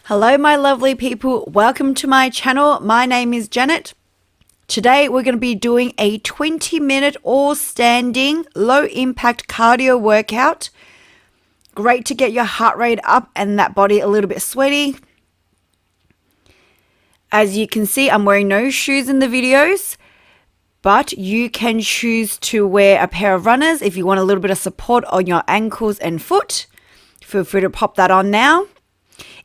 Hello my lovely people, welcome to my channel. My name is Janet. Today we're going to be doing a 20-minute all standing low impact cardio workout. Great to get your heart rate up and that body a little bit sweaty. As you can see, I'm wearing no shoes in the videos, but you can choose to wear a pair of runners if you want a little bit of support on your ankles and foot. Feel free to pop that on now.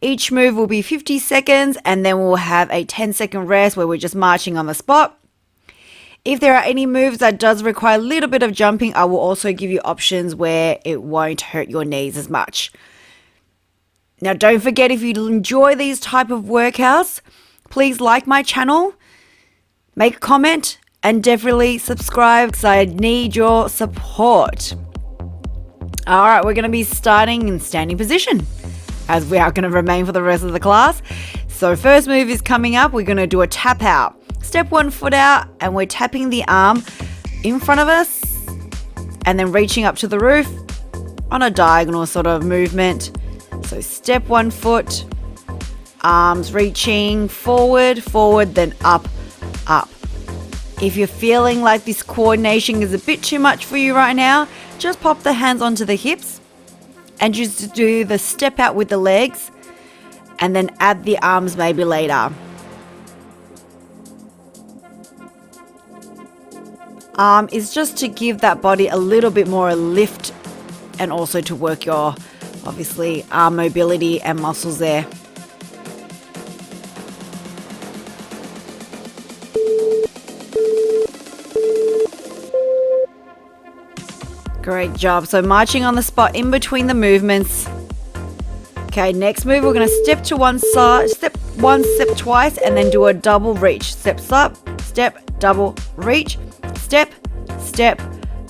Each move will be 50 seconds and then we'll have a 10-second rest where we're just marching on the spot. If there are any moves that does require a little bit of jumping, I will also give you options where it won't hurt your knees as much. Now don't forget, if you enjoy these type of workouts, please like my channel, make a comment and definitely subscribe because I need your support. Alright, we're going to be starting in standing position, as we are going to remain for the rest of the class. So first move is coming up. We're going to do a tap out. Step one foot out and we're tapping the arm in front of us and then reaching up to the roof on a diagonal sort of movement. So step one foot, arms reaching forward, forward, then up, up. If you're feeling like this coordination is a bit too much for you right now, just pop the hands onto the hips and just do the step out with the legs and then add the arms maybe later. Is just to give that body a little bit more lift and also to work your, obviously, arm mobility and muscles there. Great job. So marching on the spot in between the movements. Okay, next move, we're going to step to one side, step twice, and then do a double reach. Steps up, step, double reach, step, step,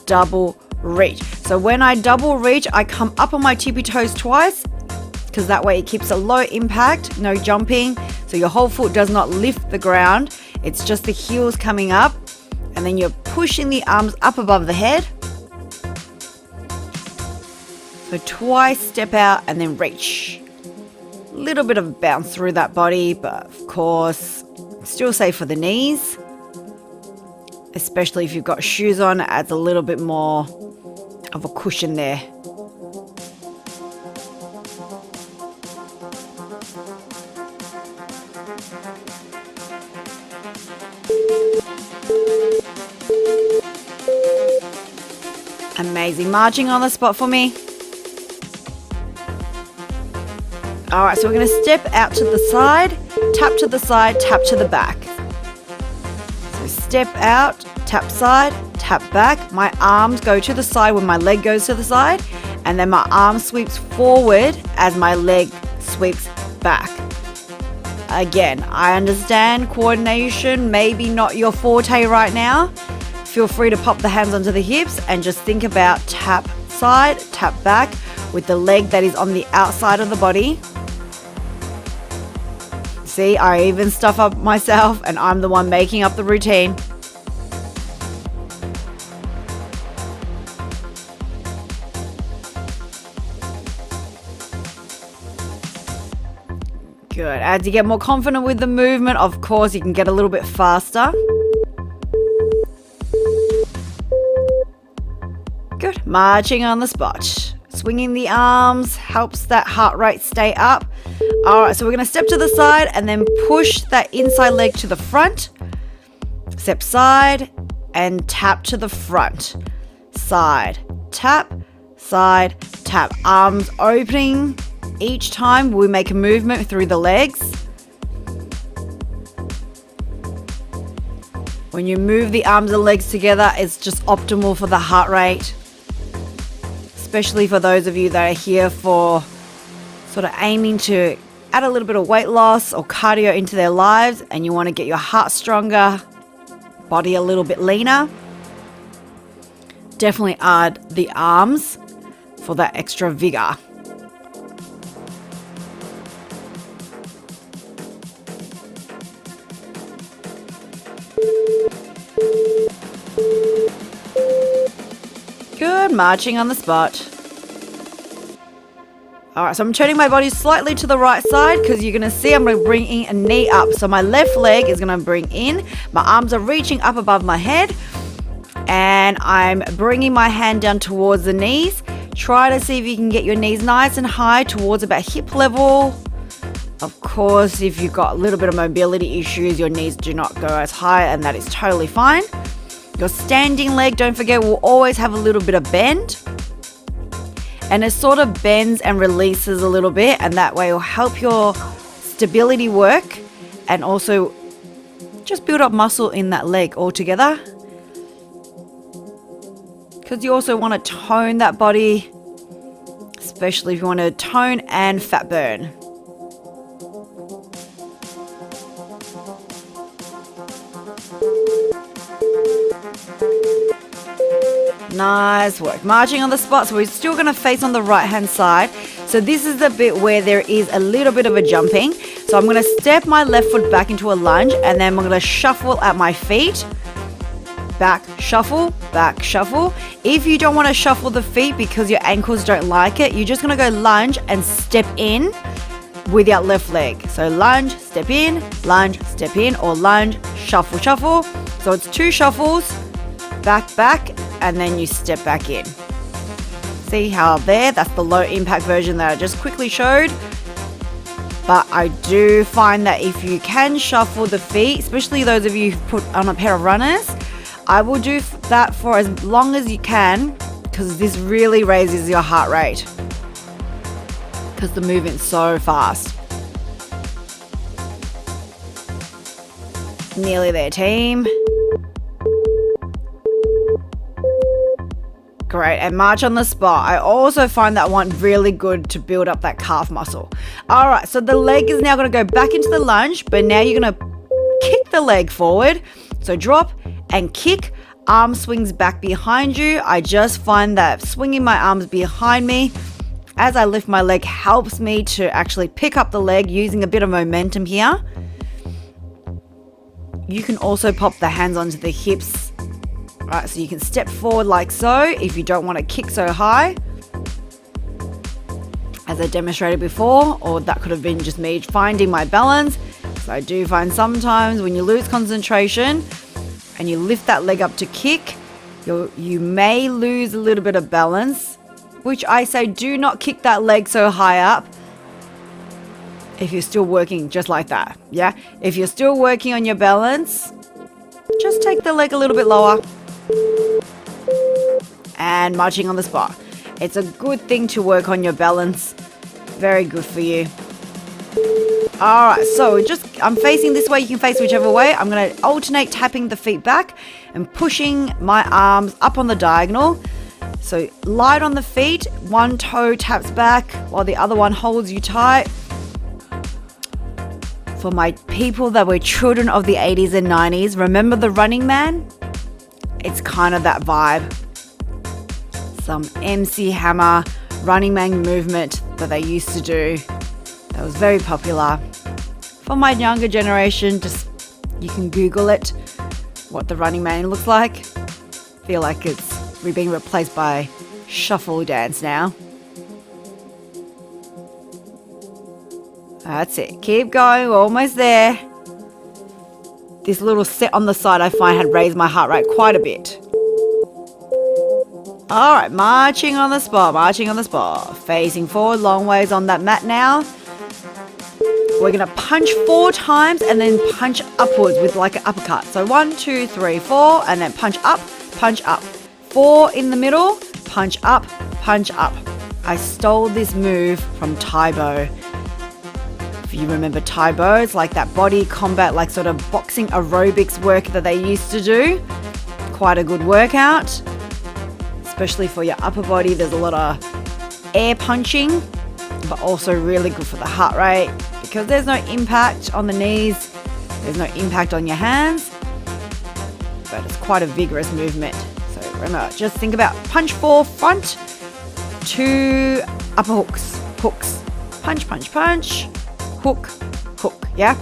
double reach. So when I double reach, I come up on my tippy toes twice because that way it keeps a low impact, no jumping. So your whole foot does not lift the ground. It's just the heels coming up, and then you're pushing the arms up above the head. So twice step out and then reach. A little bit of bounce through that body, but of course, still safe for the knees. Especially if you've got shoes on, it adds a little bit more of a cushion there. Amazing. Marching on the spot for me. Alright, so we're going to step out to the side, tap to the side, tap to the back. So step out, tap side, tap back. My arms go to the side when my leg goes to the side, and then my arm sweeps forward as my leg sweeps back. Again, I understand coordination, maybe not your forte right now. Feel free to pop the hands onto the hips and just think about tap side, tap back with the leg that is on the outside of the body. See, I even stuff up myself and I'm the one making up the routine. Good. As you get more confident with the movement, of course, you can get a little bit faster. Good. Marching on the spot. Swinging the arms helps that heart rate stay up. Alright, so we're going to step to the side and then push that inside leg to the front. Step side and tap to the front. Side, tap, tap. Arms opening. Each time we make a movement through the legs. When you move the arms and legs together, it's just optimal for the heart rate. Especially for those of you that are here for sort of aiming to add a little bit of weight loss or cardio into their lives and you want to get your heart stronger, body a little bit leaner. Definitely add the arms for that extra vigor. Good, marching on the spot. All right, so I'm turning my body slightly to the right side because you're going to see I'm going to bring in a knee up. So my left leg is going to bring in. My arms are reaching up above my head. And I'm bringing my hand down towards the knees. Try to see if you can get your knees nice and high towards about hip level. Of course, if you've got a little bit of mobility issues, your knees do not go as high, and that is totally fine. Your standing leg, don't forget, will always have a little bit of bend. And it sort of bends and releases a little bit, and that way will help your stability work and also just build up muscle in that leg altogether. Because you also want to tone that body, especially if you want to tone and fat burn. Nice work. Marching on the spot. So we're still going to face on the right hand side. So this is the bit where there is a little bit of a jumping. So I'm going to step my left foot back into a lunge, and then I'm going to shuffle at my feet. Back, shuffle, back, shuffle. If you don't want to shuffle the feet because your ankles don't like it, you're just going to go lunge and step in with your left leg. So lunge, step in, or lunge, shuffle, shuffle. So it's 2 shuffles, back, back, and then you step back in. See how there? That's the low impact version that I just quickly showed. But I do find that if you can shuffle the feet, especially those of you who put on a pair of runners, I will do that for as long as you can, because this really raises your heart rate because the movement's so fast. Nearly there, team. Great, and march on the spot. I also find that one really good to build up that calf muscle. All right, so the leg is now going to go back into the lunge, but now you're going to kick the leg forward. So drop and kick, arm swings back behind you. I just find that swinging my arms behind me as I lift my leg helps me to actually pick up the leg using a bit of momentum here. You can also pop the hands onto the hips. Right, so you can step forward like so if you don't want to kick so high, as I demonstrated before, or that could have been just me finding my balance. So I do find sometimes when you lose concentration and you lift that leg up to kick, you may lose a little bit of balance, which I say do not kick that leg so high up if you're still working just like that. Yeah, if you're still working on your balance, just take the leg a little bit lower and marching on the spot. It's a good thing to work on your balance. Very good for you. All right, so I'm facing this way. You can face whichever way. I'm going to alternate tapping the feet back and pushing my arms up on the diagonal. So light on the feet, one toe taps back while the other one holds you tight. For my people that were children of the 80s and 90s, remember the Running Man? It's kind of that vibe. Some MC Hammer Running Man movement that they used to do. That was very popular. For my younger generation, just you can Google it, what the Running Man looks like. Feel like we're being replaced by shuffle dance now. That's it. Keep going. We're almost there. This little set on the side I find had raised my heart rate quite a bit. All right, marching on the spot. Facing forward, long ways on that mat now. We're going to punch 4 times and then punch upwards with like an uppercut. So 1, 2, 3, 4, and then punch up, 4 in the middle, punch up, punch up. I stole this move from Taibo. If you remember Taibo, it's like that body combat, like sort of boxing aerobics work that they used to do. Quite a good workout, especially for your upper body. There's a lot of air punching, but also really good for the heart rate because there's no impact on the knees, there's no impact on your hands, but it's quite a vigorous movement. So remember, just think about punch 4 front, 2 upper hooks, punch, punch, punch, hook, hook, yeah?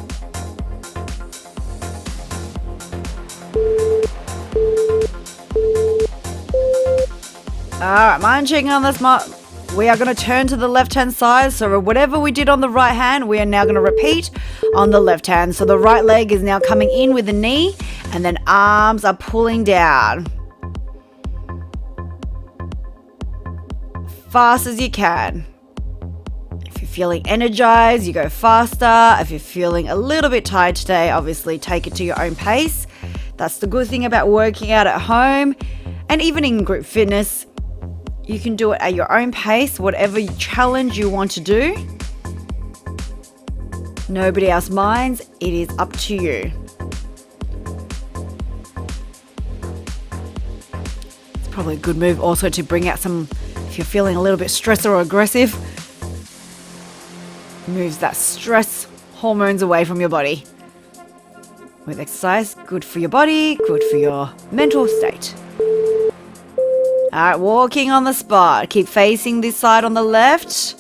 Alright, marching on the spot. we are going to turn to the left-hand side. So whatever we did on the right hand, we are now going to repeat on the left hand. So the right leg is now coming in with the knee, and then arms are pulling down. Fast as you can. If you're feeling energized, you go faster. If you're feeling a little bit tired today, obviously take it to your own pace. That's the good thing about working out at home, and even in group fitness, you can do it at your own pace, whatever challenge you want to do. Nobody else minds. It is up to you. It's probably a good move also to bring out some, if you're feeling a little bit stressed or aggressive, moves that stress hormones away from your body. With exercise, good for your body, good for your mental state. Alright, walking on the spot. Keep facing this side on the left,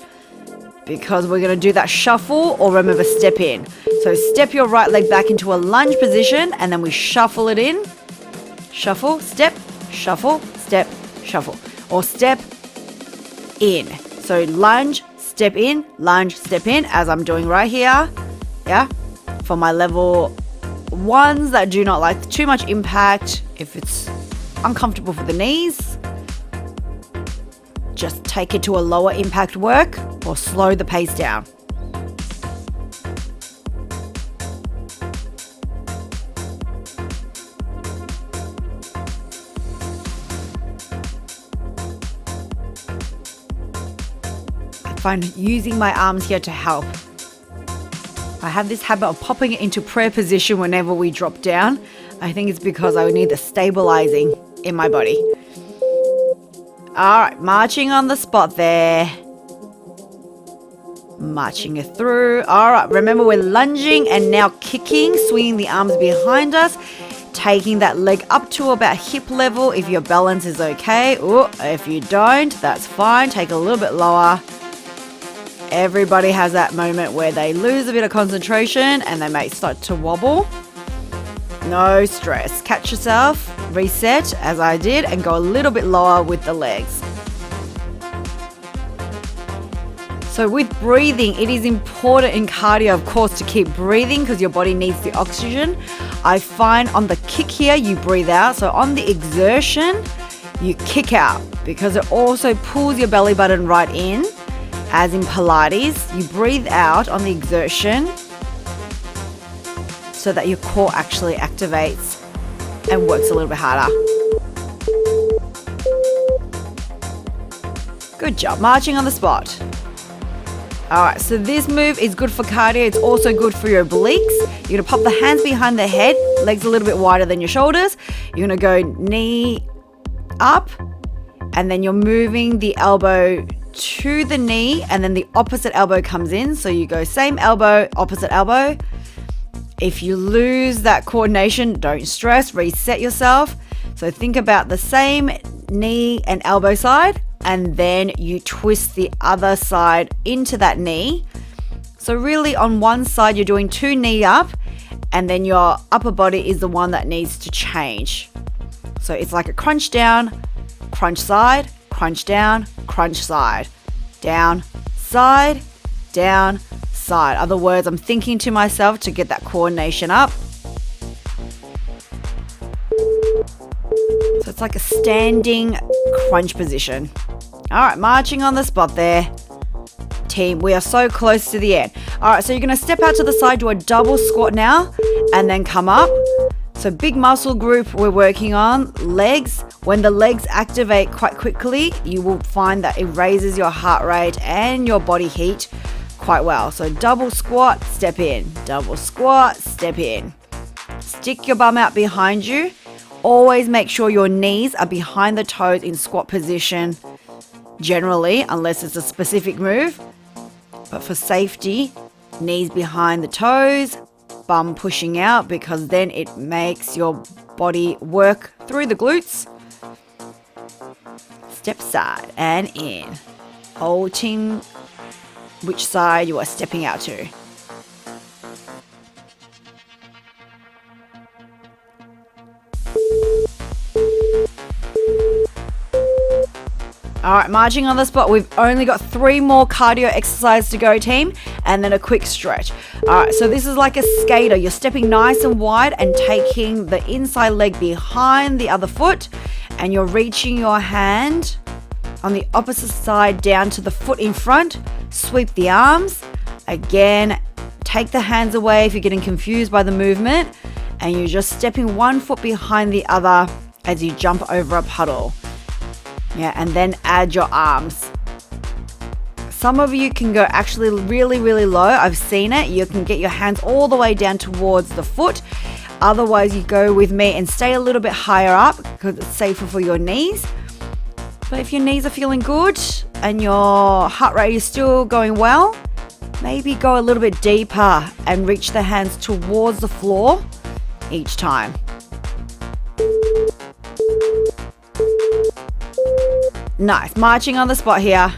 because we're going to do that shuffle, or remember, step in. So step your right leg back into a lunge position, and then we shuffle it in. Shuffle, step, shuffle, step, shuffle. Or step in. So lunge, step in, as I'm doing right here. Yeah, for my level ones that do not like too much impact, if it's uncomfortable for the knees, just take it to a lower impact work or slow the pace down. I find using my arms here to help. I have this habit of popping it into prayer position whenever we drop down. I think it's because I need the stabilizing in my body. All right, marching on the spot there. Marching it through. All right, remember we're lunging and now kicking, swinging the arms behind us, taking that leg up to about hip level if your balance is okay. Ooh, if you don't, that's fine. Take it a little bit lower. Everybody has that moment where they lose a bit of concentration and they may start to wobble. No stress. Catch yourself, reset as I did, and go a little bit lower with the legs. So with breathing, it is important in cardio, of course, to keep breathing because your body needs the oxygen. I find on the kick here, you breathe out. So on the exertion, you kick out because it also pulls your belly button right in. As in Pilates, you breathe out on the exertion so that your core actually activates and works a little bit harder. Good job, marching on the spot. All right, so this move is good for cardio. It's also good for your obliques. You're gonna pop the hands behind the head, legs a little bit wider than your shoulders. You're gonna go knee up, and then you're moving the elbow to the knee, and then the opposite elbow comes in. So you go same elbow, opposite elbow. If you lose that coordination, don't stress, reset yourself. So think about the same knee and elbow side, and then you twist the other side into that knee. So really on one side, you're doing 2 knee up, and then your upper body is the one that needs to change. So it's like a crunch down, crunch side, crunch down, crunch side, down, side, down, side. Other words, I'm thinking to myself to get that coordination up. So it's like a standing crunch position. All right, marching on the spot there. Team, we are so close to the end. All right, so you're gonna step out to the side, do a double squat now, and then come up. So big muscle group we're working on, legs. When the legs activate quite quickly, you will find that it raises your heart rate and your body heat quite well. So double squat, step in. Double squat, step in. Stick your bum out behind you. Always make sure your knees are behind the toes in squat position, generally, unless it's a specific move. But for safety, knees behind the toes, bum pushing out, because then it makes your body work through the glutes. Step side and in. Holding which side you are stepping out to. All right, marching on the spot. We've only got 3 more cardio exercises to go, team, and then a quick stretch. All right, so this is like a skater. You're stepping nice and wide and taking the inside leg behind the other foot, and you're reaching your hand on the opposite side down to the foot in front. Sweep the arms. Again, take the hands away if you're getting confused by the movement, and you're just stepping one foot behind the other as you jump over a puddle. Yeah, and then add your arms. Some of you can go actually really, really low. I've seen it. You can get your hands all the way down towards the foot. Otherwise, you go with me and stay a little bit higher up because it's safer for your knees. But if your knees are feeling good and your heart rate is still going well, maybe go a little bit deeper and reach the hands towards the floor each time. Nice. Marching on the spot here.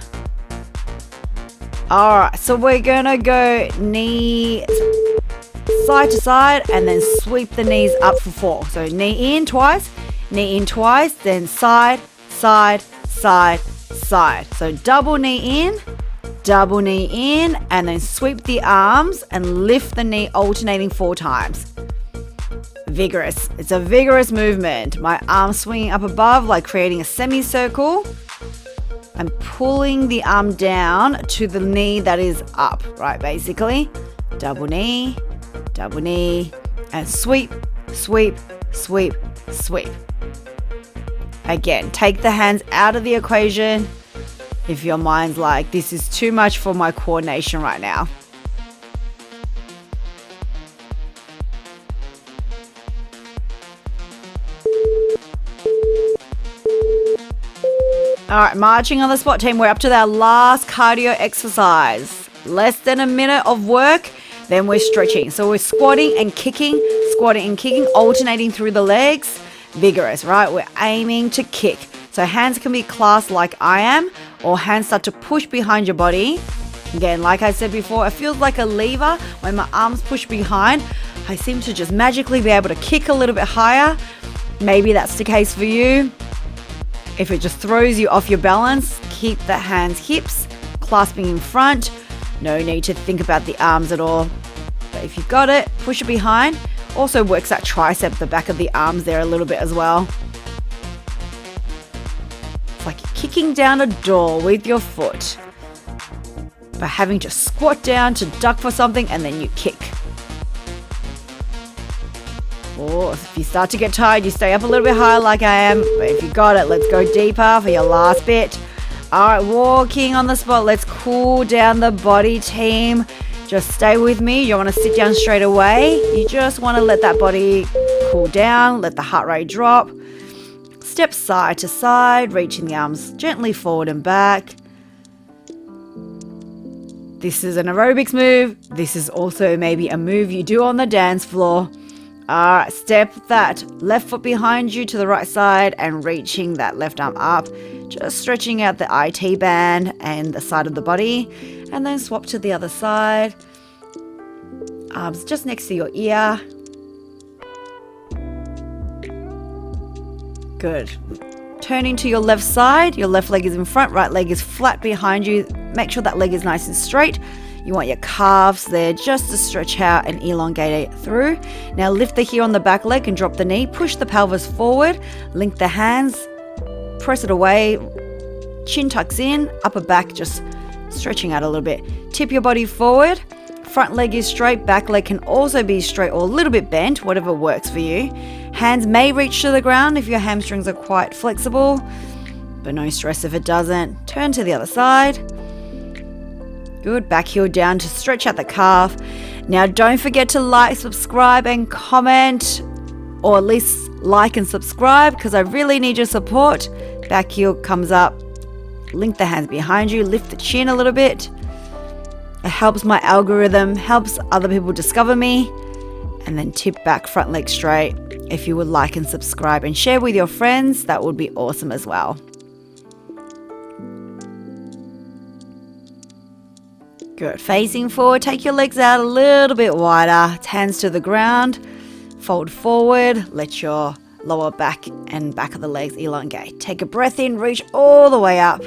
Alright, so we're gonna go knee side to side and then sweep the knees up for 4. So knee in twice, then side, side, side, side. So double knee in, and then sweep the arms and lift the knee, alternating 4 times. Vigorous. It's a vigorous movement. My arms swinging up above, like creating a semicircle. I'm pulling the arm down to the knee that is up, right? Basically, double knee, and sweep, sweep, sweep, sweep. Again, take the hands out of the equation if your mind's like, this is too much for my coordination right now. All right, marching on the spot, team. We're up to our last cardio exercise. Less than a minute of work, then we're stretching. So we're squatting and kicking, alternating through the legs. Vigorous, right? We're aiming to kick. So hands can be clasped like I am, or hands start to push behind your body. Again, like I said before, it feels like a lever. When my arms push behind, I seem to just magically be able to kick a little bit higher. Maybe that's the case for you. If it just throws you off your balance, keep the hands hips, clasping in front. No need to think about the arms at all. But if you've got it, push it behind. Also works that tricep, the back of the arms there a little bit as well. It's like you're kicking down a door with your foot by having to squat down to duck for something and then you kick. Or if you start to get tired, you stay up a little bit higher like I am. But if you got it, let's go deeper for your last bit. All right, walking on the spot. Let's cool down the body, team. Just stay with me. You don't want to sit down straight away. You just want to let that body cool down, let the heart rate drop. Step side to side, reaching the arms gently forward and back. This is an aerobics move. This is also maybe a move you do on the dance floor. All right, step that left foot behind you to the right side and reaching that left arm up. Just stretching out the IT band and the side of the body. And then swap to the other side. Arms just next to your ear. Good. Turning to your left side. Your left leg is in front, right leg is flat behind you. Make sure that leg is nice and straight. You want your calves there just to stretch out and elongate it through. Now lift the heel on the back leg and drop the knee. Push the pelvis forward. Link the hands. Press it away. Chin tucks in. Upper back just stretching out a little bit. Tip your body forward. Front leg is straight. Back leg can also be straight or a little bit bent, whatever works for you. Hands may reach to the ground if your hamstrings are quite flexible, but no stress if it doesn't. Turn to the other side. Good, back heel down to stretch out the calf. Now don't forget to like, subscribe and comment, or at least like and subscribe because I really need your support. Back heel comes up, link the hands behind you, lift the chin a little bit. It helps my algorithm, helps other people discover me. And then tip back, front leg straight. If you would like and subscribe and share with your friends, that would be awesome as well. Good. Facing forward, take your legs out a little bit wider. Hands to the ground. Fold forward. Let your lower back and back of the legs elongate. Take a breath in, reach all the way up.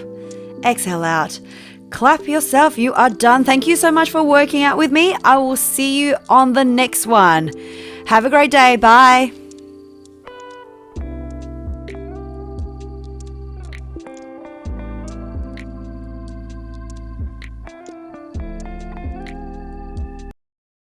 Exhale out. Clap yourself. You are done. Thank you so much for working out with me. I will see you on the next one. Have a great day. Bye.